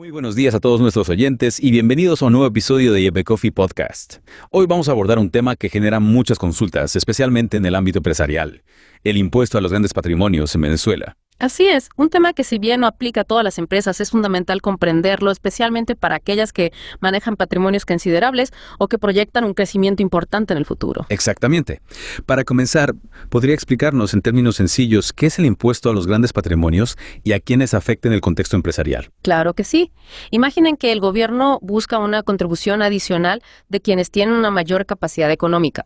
Muy buenos días a todos nuestros oyentes y bienvenidos a un nuevo episodio de Yepe Coffee Podcast. Hoy vamos a abordar un tema que genera muchas consultas, especialmente en el ámbito empresarial: el impuesto a los grandes patrimonios en Venezuela. Así es, un tema que si bien no aplica a todas las empresas, es fundamental comprenderlo, especialmente para aquellas que manejan patrimonios considerables o que proyectan un crecimiento importante en el futuro. Exactamente. Para comenzar, ¿podría explicarnos en términos sencillos qué es el impuesto a los grandes patrimonios y a quiénes afecta en el contexto empresarial? Claro que sí. Imaginen que el gobierno busca una contribución adicional de quienes tienen una mayor capacidad económica.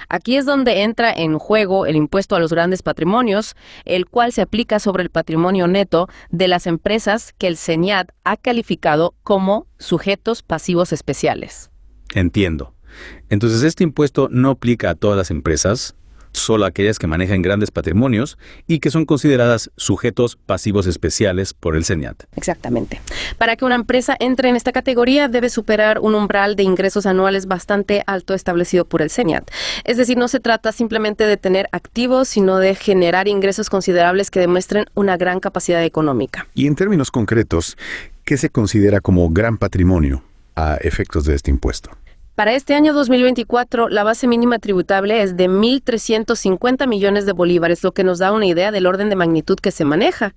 Aquí es donde entra en juego el impuesto a los grandes patrimonios, el cual se aplica sobre el patrimonio neto de las empresas que el SENIAT ha calificado como sujetos pasivos especiales. Entiendo. Entonces, este impuesto no aplica a todas las empresas, solo a aquellas que manejan grandes patrimonios y que son consideradas sujetos pasivos especiales por el SENIAT. Exactamente. Para que una empresa entre en esta categoría, debe superar un umbral de ingresos anuales bastante alto establecido por el SENIAT. Es decir, no se trata simplemente de tener activos, sino de generar ingresos considerables que demuestren una gran capacidad económica. Y en términos concretos, ¿qué se considera como gran patrimonio a efectos de este impuesto? Para este año 2024, la base mínima tributable es de 1.350 millones de bolívares, lo que nos da una idea del orden de magnitud que se maneja.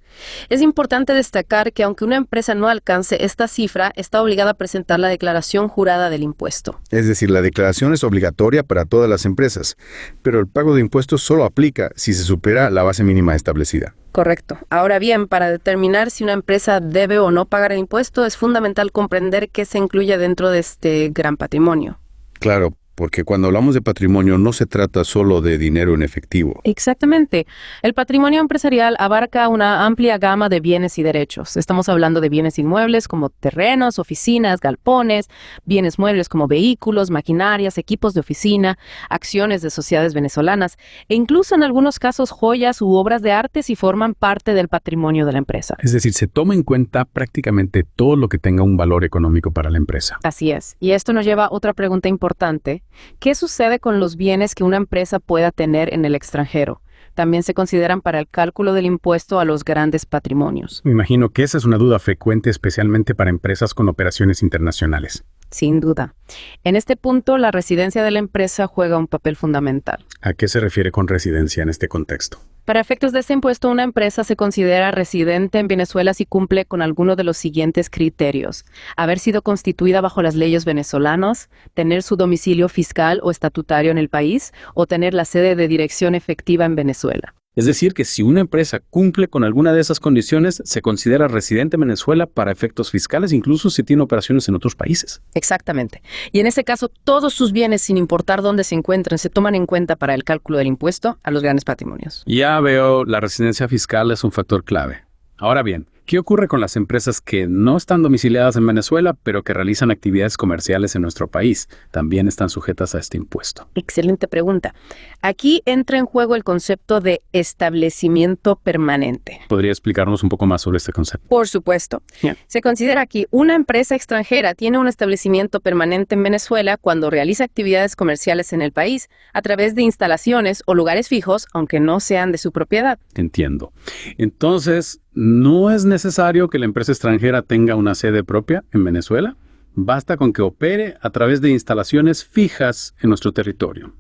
Es importante destacar que aunque una empresa no alcance esta cifra, está obligada a presentar la declaración jurada del impuesto. Es decir, la declaración es obligatoria para todas las empresas, pero el pago de impuestos solo aplica si se supera la base mínima establecida. Correcto. Ahora bien, para determinar si una empresa debe o no pagar el impuesto, es fundamental comprender qué se incluye dentro de este gran patrimonio. Claro, porque cuando hablamos de patrimonio no se trata solo de dinero en efectivo. Exactamente. El patrimonio empresarial abarca una amplia gama de bienes y derechos. Estamos hablando de bienes inmuebles como terrenos, oficinas, galpones, bienes muebles como vehículos, maquinarias, equipos de oficina, acciones de sociedades venezolanas e incluso en algunos casos joyas u obras de arte si forman parte del patrimonio de la empresa. Es decir, se toma en cuenta prácticamente todo lo que tenga un valor económico para la empresa. Así es. Y esto nos lleva a otra pregunta importante. ¿Qué sucede con los bienes que una empresa pueda tener en el extranjero? También se consideran para el cálculo del impuesto a los grandes patrimonios. Me imagino que esa es una duda frecuente, especialmente para empresas con operaciones internacionales. Sin duda. En este punto, la residencia de la empresa juega un papel fundamental. ¿A qué se refiere con residencia en este contexto? Para efectos de este impuesto, una empresa se considera residente en Venezuela si cumple con alguno de los siguientes criterios: haber sido constituida bajo las leyes venezolanas, tener su domicilio fiscal o estatutario en el país, o tener la sede de dirección efectiva en Venezuela. Es decir, que si una empresa cumple con alguna de esas condiciones, se considera residente en Venezuela para efectos fiscales, incluso si tiene operaciones en otros países. Exactamente. Y en ese caso, todos sus bienes, sin importar dónde se encuentren, se toman en cuenta para el cálculo del impuesto a los grandes patrimonios. Ya veo, la residencia fiscal es un factor clave. Ahora bien, ¿qué ocurre con las empresas que no están domiciliadas en Venezuela, pero que realizan actividades comerciales en nuestro país? También están sujetas a este impuesto. Excelente pregunta. Aquí entra en juego el concepto de establecimiento permanente. ¿Podría explicarnos un poco más sobre este concepto? Por supuesto. Se considera que una empresa extranjera tiene un establecimiento permanente en Venezuela cuando realiza actividades comerciales en el país a través de instalaciones o lugares fijos, aunque no sean de su propiedad. Entiendo. Entonces, ¿no es necesario que la empresa extranjera tenga una sede propia en Venezuela? Basta con que opere a través de instalaciones fijas en nuestro territorio.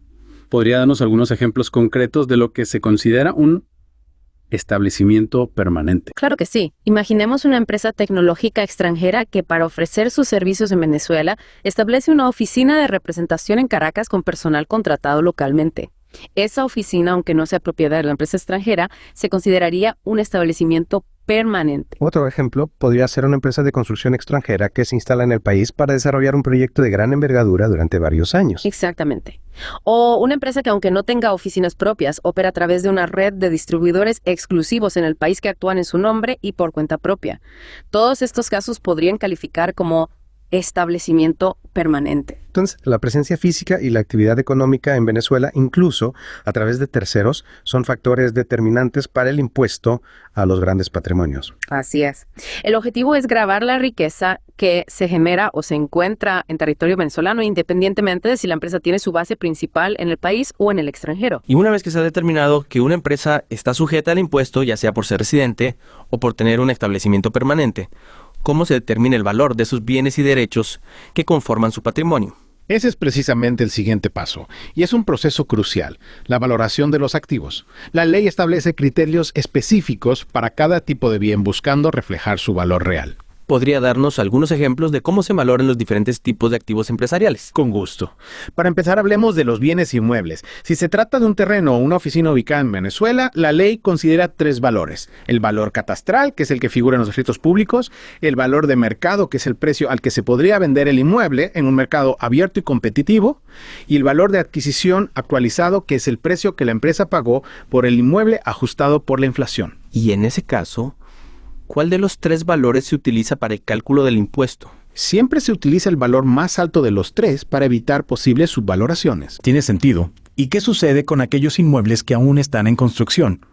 ¿Podría darnos algunos ejemplos concretos de lo que se considera un establecimiento permanente? Claro que sí. Imaginemos una empresa tecnológica extranjera que, para ofrecer sus servicios en Venezuela, establece una oficina de representación en Caracas con personal contratado localmente. Esa oficina, aunque no sea propiedad de la empresa extranjera, se consideraría un establecimiento permanente. Otro ejemplo podría ser una empresa de construcción extranjera que se instala en el país para desarrollar un proyecto de gran envergadura durante varios años. Exactamente. O una empresa que, aunque no tenga oficinas propias, opera a través de una red de distribuidores exclusivos en el país que actúan en su nombre y por cuenta propia. Todos estos casos podrían calificar como establecimiento permanente. Entonces, la presencia física y la actividad económica en Venezuela, incluso a través de terceros, son factores determinantes para el impuesto a los grandes patrimonios. Así es. El objetivo es gravar la riqueza que se genera o se encuentra en territorio venezolano, independientemente de si la empresa tiene su base principal en el país o en el extranjero. Y una vez que se ha determinado que una empresa está sujeta al impuesto, ya sea por ser residente o por tener un establecimiento permanente, cómo se determina el valor de sus bienes y derechos que conforman su patrimonio. Ese es precisamente el siguiente paso, y es un proceso crucial, la valoración de los activos. La ley establece criterios específicos para cada tipo de bien buscando reflejar su valor real. ¿Podría darnos algunos ejemplos de cómo se valoran los diferentes tipos de activos empresariales? Con gusto. Para empezar, hablemos de los bienes inmuebles. Si se trata de un terreno o una oficina ubicada en Venezuela, la ley considera 3 valores. El valor catastral, que es el que figura en los registros públicos, el valor de mercado, que es el precio al que se podría vender el inmueble en un mercado abierto y competitivo, y el valor de adquisición actualizado, que es el precio que la empresa pagó por el inmueble ajustado por la inflación. Y en ese caso, ¿cuál de los 3 valores se utiliza para el cálculo del impuesto? Siempre se utiliza el valor más alto de los 3 para evitar posibles subvaloraciones. Tiene sentido. ¿Y qué sucede con aquellos inmuebles que aún están en construcción?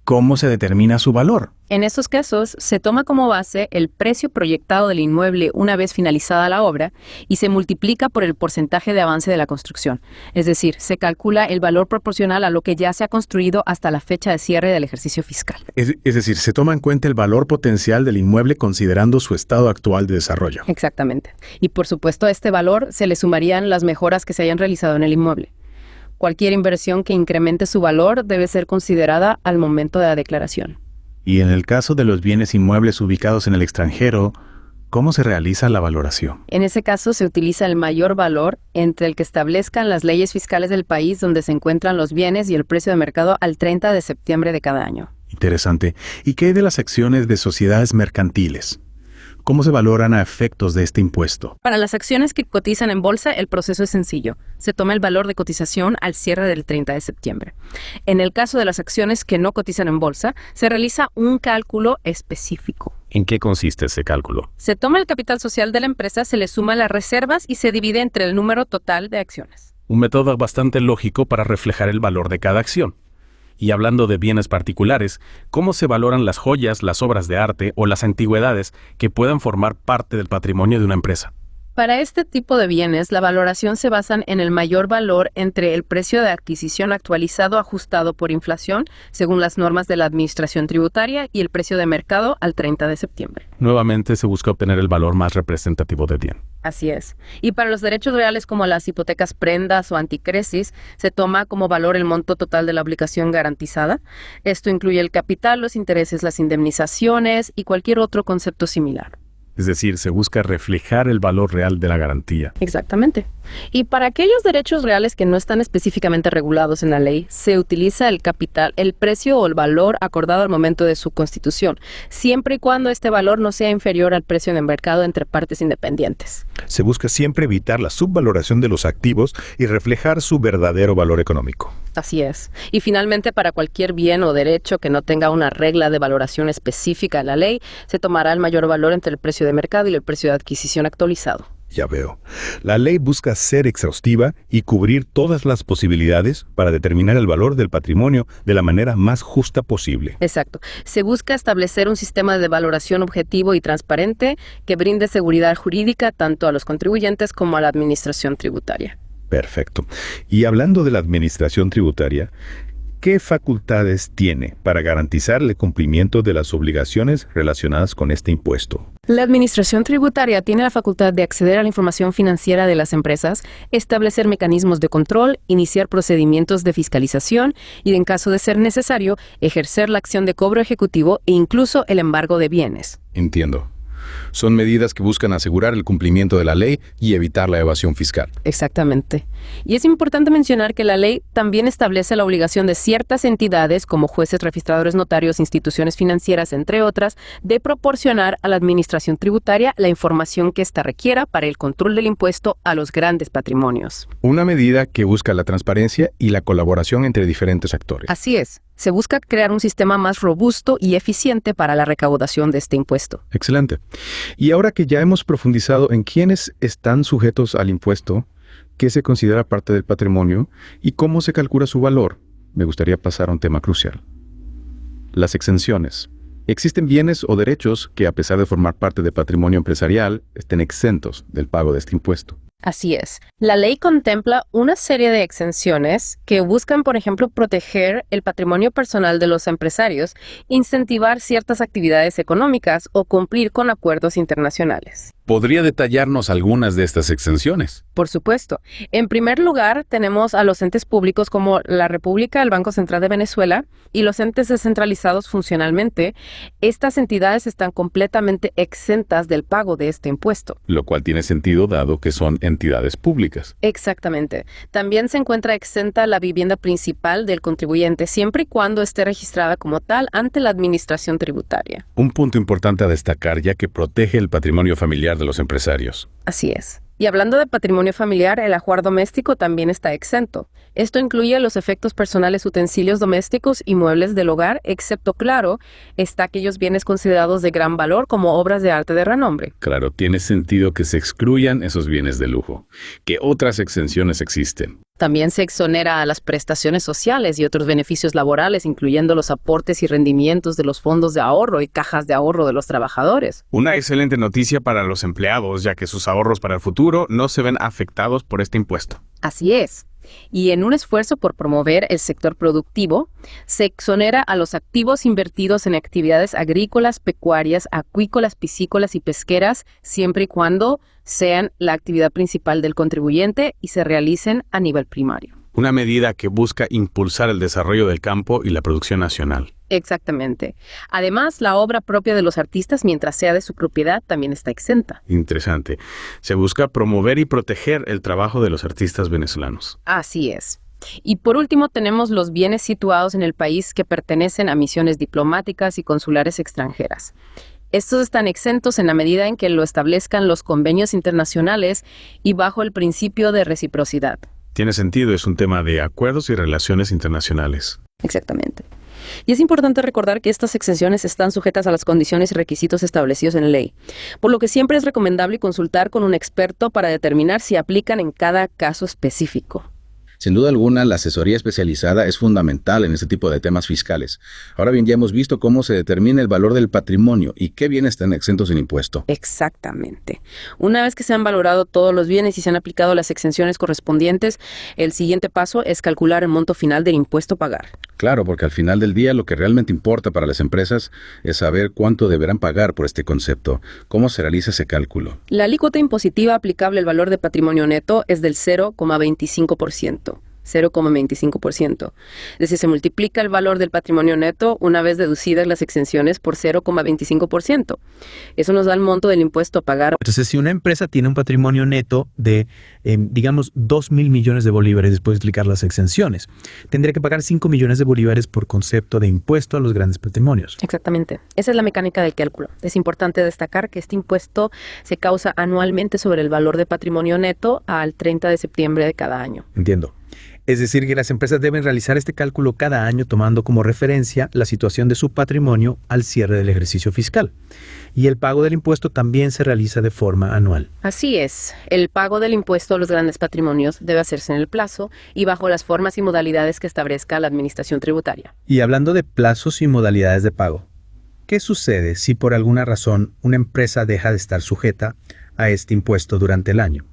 ¿Cómo se determina su valor? En estos casos, se toma como base el precio proyectado del inmueble una vez finalizada la obra y se multiplica por el porcentaje de avance de la construcción. Es decir, se calcula el valor proporcional a lo que ya se ha construido hasta la fecha de cierre del ejercicio fiscal. Es decir, se toma en cuenta el valor potencial del inmueble considerando su estado actual de desarrollo. Exactamente. Y por supuesto, a este valor se le sumarían las mejoras que se hayan realizado en el inmueble. Cualquier inversión que incremente su valor debe ser considerada al momento de la declaración. Y en el caso de los bienes inmuebles ubicados en el extranjero, ¿cómo se realiza la valoración? En ese caso se utiliza el mayor valor entre el que establezcan las leyes fiscales del país donde se encuentran los bienes y el precio de mercado al 30 de septiembre de cada año. Interesante. ¿Y qué hay de las acciones de sociedades mercantiles? ¿Cómo se valoran a efectos de este impuesto? Para las acciones que cotizan en bolsa, el proceso es sencillo. Se toma el valor de cotización al cierre del 30 de septiembre. En el caso de las acciones que no cotizan en bolsa, se realiza un cálculo específico. ¿En qué consiste ese cálculo? Se toma el capital social de la empresa, se le suma las reservas y se divide entre el número total de acciones. Un método bastante lógico para reflejar el valor de cada acción. Y hablando de bienes particulares, ¿cómo se valoran las joyas, las obras de arte o las antigüedades que puedan formar parte del patrimonio de una empresa? Para este tipo de bienes, la valoración se basa en el mayor valor entre el precio de adquisición actualizado ajustado por inflación, según las normas de la Administración Tributaria, y el precio de mercado al 30 de septiembre. Nuevamente se busca obtener el valor más representativo del bien. Así es. Y para los derechos reales como las hipotecas prendas o anticresis, se toma como valor el monto total de la obligación garantizada. Esto incluye el capital, los intereses, las indemnizaciones y cualquier otro concepto similar. Es decir, se busca reflejar el valor real de la garantía. Exactamente. Y para aquellos derechos reales que no están específicamente regulados en la ley, se utiliza el capital, el precio o el valor acordado al momento de su constitución, siempre y cuando este valor no sea inferior al precio en el mercado entre partes independientes. Se busca siempre evitar la subvaloración de los activos y reflejar su verdadero valor económico. Así es. Y finalmente, para cualquier bien o derecho que no tenga una regla de valoración específica en la ley, se tomará el mayor valor entre el precio de mercado y el precio de adquisición actualizado. Ya veo. La ley busca ser exhaustiva y cubrir todas las posibilidades para determinar el valor del patrimonio de la manera más justa posible. Exacto. Se busca establecer un sistema de valoración objetivo y transparente que brinde seguridad jurídica tanto a los contribuyentes como a la administración tributaria. Perfecto. Y hablando de la administración tributaria, ¿qué facultades tiene para garantizar el cumplimiento de las obligaciones relacionadas con este impuesto? La Administración Tributaria tiene la facultad de acceder a la información financiera de las empresas, establecer mecanismos de control, iniciar procedimientos de fiscalización y, en caso de ser necesario, ejercer la acción de cobro ejecutivo e incluso el embargo de bienes. Entiendo. Son medidas que buscan asegurar el cumplimiento de la ley y evitar la evasión fiscal. Exactamente. Y es importante mencionar que la ley también establece la obligación de ciertas entidades, como jueces, registradores, notarios, instituciones financieras, entre otras, de proporcionar a la Administración Tributaria la información que ésta requiera para el control del impuesto a los grandes patrimonios. Una medida que busca la transparencia y la colaboración entre diferentes actores. Así es. Se busca crear un sistema más robusto y eficiente para la recaudación de este impuesto. Excelente. Y ahora que ya hemos profundizado en quiénes están sujetos al impuesto, qué se considera parte del patrimonio y cómo se calcula su valor, me gustaría pasar a un tema crucial. Las exenciones. Existen bienes o derechos que, a pesar de formar parte del patrimonio empresarial, estén exentos del pago de este impuesto. Así es. La ley contempla una serie de exenciones que buscan, por ejemplo, proteger el patrimonio personal de los empresarios, incentivar ciertas actividades económicas o cumplir con acuerdos internacionales. ¿Podría detallarnos algunas de estas exenciones? Por supuesto. En primer lugar, tenemos a los entes públicos como la República, el Banco Central de Venezuela y los entes descentralizados funcionalmente. Estas entidades están completamente exentas del pago de este impuesto. Lo cual tiene sentido dado que son entidades públicas. Exactamente. También se encuentra exenta la vivienda principal del contribuyente, siempre y cuando esté registrada como tal ante la administración tributaria. Un punto importante a destacar, ya que protege el patrimonio familiar de los empresarios. Así es. Y hablando de patrimonio familiar, el ajuar doméstico también está exento. Esto incluye los efectos personales, utensilios domésticos y muebles del hogar, excepto, claro, está aquellos bienes considerados de gran valor como obras de arte de renombre. Claro, tiene sentido que se excluyan esos bienes de lujo. ¿Qué otras exenciones existen? También se exonera a las prestaciones sociales y otros beneficios laborales, incluyendo los aportes y rendimientos de los fondos de ahorro y cajas de ahorro de los trabajadores. Una excelente noticia para los empleados, ya que sus ahorros para el futuro no se ven afectados por este impuesto. Así es. Y en un esfuerzo por promover el sector productivo, se exonera a los activos invertidos en actividades agrícolas, pecuarias, acuícolas, piscícolas y pesqueras, siempre y cuando sean la actividad principal del contribuyente y se realicen a nivel primario. Una medida que busca impulsar el desarrollo del campo y la producción nacional. Exactamente. Además, la obra propia de los artistas, mientras sea de su propiedad, también está exenta. Interesante. Se busca promover y proteger el trabajo de los artistas venezolanos. Así es. Y por último, tenemos los bienes situados en el país que pertenecen a misiones diplomáticas y consulares extranjeras. Estos están exentos en la medida en que lo establezcan los convenios internacionales y bajo el principio de reciprocidad. Tiene sentido, es un tema de acuerdos y relaciones internacionales. Exactamente. Y es importante recordar que estas exenciones están sujetas a las condiciones y requisitos establecidos en la ley, por lo que siempre es recomendable consultar con un experto para determinar si aplican en cada caso específico. Sin duda alguna, la asesoría especializada es fundamental en este tipo de temas fiscales. Ahora bien, ya hemos visto cómo se determina el valor del patrimonio y qué bienes están exentos sin impuesto. Exactamente. Una vez que se han valorado todos los bienes y se han aplicado las exenciones correspondientes, el siguiente paso es calcular el monto final del impuesto a pagar. Claro, porque al final del día lo que realmente importa para las empresas es saber cuánto deberán pagar por este concepto. ¿Cómo se realiza ese cálculo? La alícuota impositiva aplicable al valor de patrimonio neto es del 0,25%. 0,25%. Es decir, se multiplica el valor del patrimonio neto una vez deducidas las exenciones por 0,25%. Eso nos da el monto del impuesto a pagar. Entonces, si una empresa tiene un patrimonio neto de, digamos, 2.000 millones de bolívares después de aplicar las exenciones, tendría que pagar 5 millones de bolívares por concepto de impuesto a los grandes patrimonios. Exactamente. Esa es la mecánica del cálculo. Es importante destacar que este impuesto se causa anualmente sobre el valor de patrimonio neto al 30 de septiembre de cada año. Entiendo. Es decir, que las empresas deben realizar este cálculo cada año tomando como referencia la situación de su patrimonio al cierre del ejercicio fiscal. Y el pago del impuesto también se realiza de forma anual. Así es. El pago del impuesto a los grandes patrimonios debe hacerse en el plazo y bajo las formas y modalidades que establezca la Administración Tributaria. Y hablando de plazos y modalidades de pago, ¿qué sucede si por alguna razón una empresa deja de estar sujeta a este impuesto durante el año?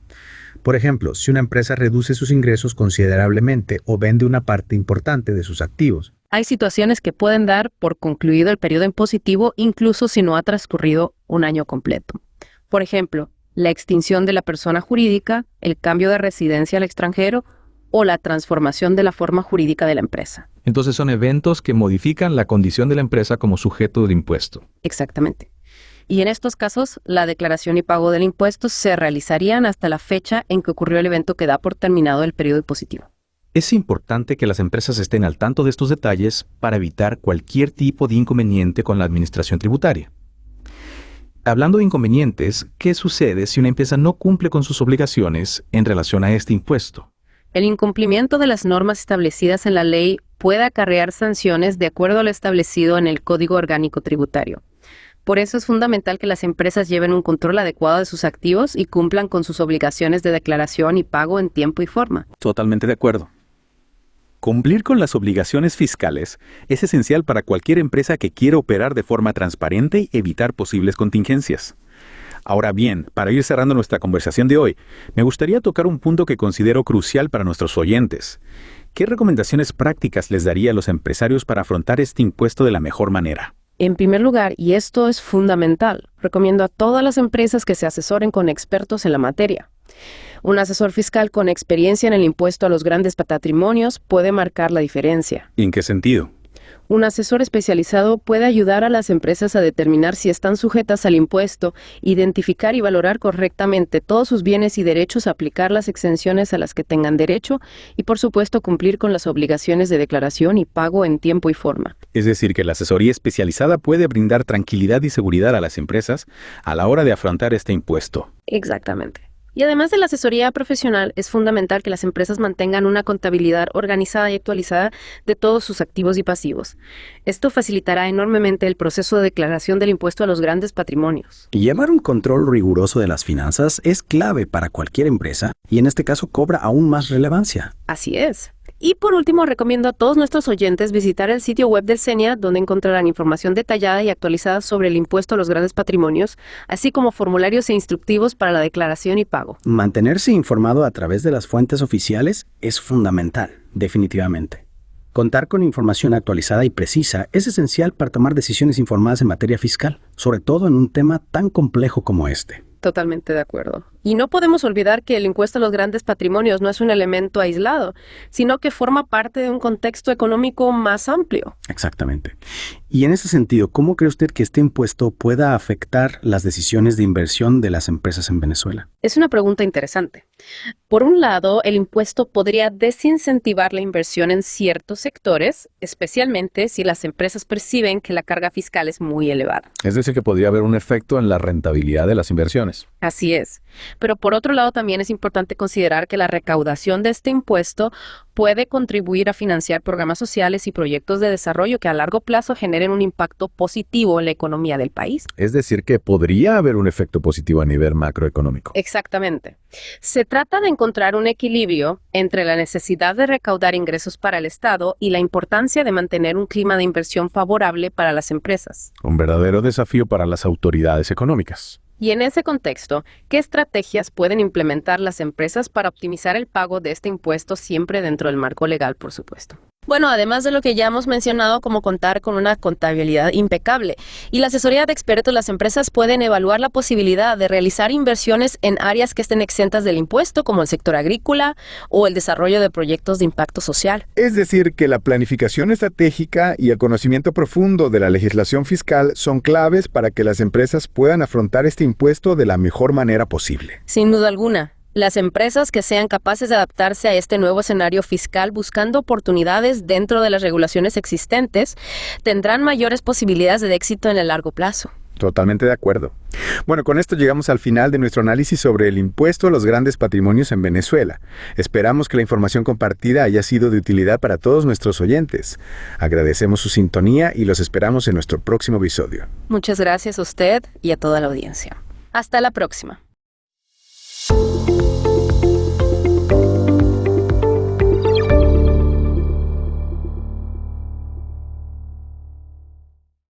Por ejemplo, si una empresa reduce sus ingresos considerablemente o vende una parte importante de sus activos. Hay situaciones que pueden dar por concluido el periodo impositivo incluso si no ha transcurrido un año completo. Por ejemplo, la extinción de la persona jurídica, el cambio de residencia al extranjero o la transformación de la forma jurídica de la empresa. Entonces son eventos que modifican la condición de la empresa como sujeto del impuesto. Exactamente. Y en estos casos, la declaración y pago del impuesto se realizarían hasta la fecha en que ocurrió el evento que da por terminado el periodo impositivo. Es importante que las empresas estén al tanto de estos detalles para evitar cualquier tipo de inconveniente con la administración tributaria. Hablando de inconvenientes, ¿qué sucede si una empresa no cumple con sus obligaciones en relación a este impuesto? El incumplimiento de las normas establecidas en la ley puede acarrear sanciones de acuerdo a lo establecido en el Código Orgánico Tributario. Por eso es fundamental que las empresas lleven un control adecuado de sus activos y cumplan con sus obligaciones de declaración y pago en tiempo y forma. Totalmente de acuerdo. Cumplir con las obligaciones fiscales es esencial para cualquier empresa que quiera operar de forma transparente y evitar posibles contingencias. Ahora bien, para ir cerrando nuestra conversación de hoy, me gustaría tocar un punto que considero crucial para nuestros oyentes. ¿Qué recomendaciones prácticas les daría a los empresarios para afrontar este impuesto de la mejor manera? En primer lugar, y esto es fundamental, recomiendo a todas las empresas que se asesoren con expertos en la materia. Un asesor fiscal con experiencia en el impuesto a los grandes patrimonios puede marcar la diferencia. ¿Y en qué sentido? Un asesor especializado puede ayudar a las empresas a determinar si están sujetas al impuesto, identificar y valorar correctamente todos sus bienes y derechos, aplicar las exenciones a las que tengan derecho y, por supuesto, cumplir con las obligaciones de declaración y pago en tiempo y forma. Es decir, que la asesoría especializada puede brindar tranquilidad y seguridad a las empresas a la hora de afrontar este impuesto. Exactamente. Y además de la asesoría profesional, es fundamental que las empresas mantengan una contabilidad organizada y actualizada de todos sus activos y pasivos. Esto facilitará enormemente el proceso de declaración del impuesto a los grandes patrimonios. Llevar un control riguroso de las finanzas es clave para cualquier empresa y en este caso cobra aún más relevancia. Así es. Y por último, recomiendo a todos nuestros oyentes visitar el sitio web del SENIA, donde encontrarán información detallada y actualizada sobre el impuesto a los grandes patrimonios, así como formularios e instructivos para la declaración y pago. Mantenerse informado a través de las fuentes oficiales es fundamental, definitivamente. Contar con información actualizada y precisa es esencial para tomar decisiones informadas en materia fiscal, sobre todo en un tema tan complejo como este. Totalmente de acuerdo. Y no podemos olvidar que el impuesto a los grandes patrimonios no es un elemento aislado, sino que forma parte de un contexto económico más amplio. Exactamente. Y en ese sentido, ¿cómo cree usted que este impuesto pueda afectar las decisiones de inversión de las empresas en Venezuela? Es una pregunta interesante. Por un lado, el impuesto podría desincentivar la inversión en ciertos sectores, especialmente si las empresas perciben que la carga fiscal es muy elevada. Es decir, que podría haber un efecto en la rentabilidad de las inversiones. Así es. Pero por otro lado, también es importante considerar que la recaudación de este impuesto puede contribuir a financiar programas sociales y proyectos de desarrollo que a largo plazo generen un impacto positivo en la economía del país. Es decir, que podría haber un efecto positivo a nivel macroeconómico. Exactamente. Se trata de encontrar un equilibrio entre la necesidad de recaudar ingresos para el Estado y la importancia de mantener un clima de inversión favorable para las empresas. Un verdadero desafío para las autoridades económicas. Y en ese contexto, ¿qué estrategias pueden implementar las empresas para optimizar el pago de este impuesto siempre dentro del marco legal, por supuesto? Bueno, además de lo que ya hemos mencionado, como contar con una contabilidad impecable y la asesoría de expertos, las empresas pueden evaluar la posibilidad de realizar inversiones en áreas que estén exentas del impuesto, como el sector agrícola o el desarrollo de proyectos de impacto social. Es decir, que la planificación estratégica y el conocimiento profundo de la legislación fiscal son claves para que las empresas puedan afrontar este impuesto de la mejor manera posible. Sin duda alguna. Las empresas que sean capaces de adaptarse a este nuevo escenario fiscal buscando oportunidades dentro de las regulaciones existentes tendrán mayores posibilidades de éxito en el largo plazo. Totalmente de acuerdo. Bueno, con esto llegamos al final de nuestro análisis sobre el impuesto a los grandes patrimonios en Venezuela. Esperamos que la información compartida haya sido de utilidad para todos nuestros oyentes. Agradecemos su sintonía y los esperamos en nuestro próximo episodio. Muchas gracias a usted y a toda la audiencia. Hasta la próxima.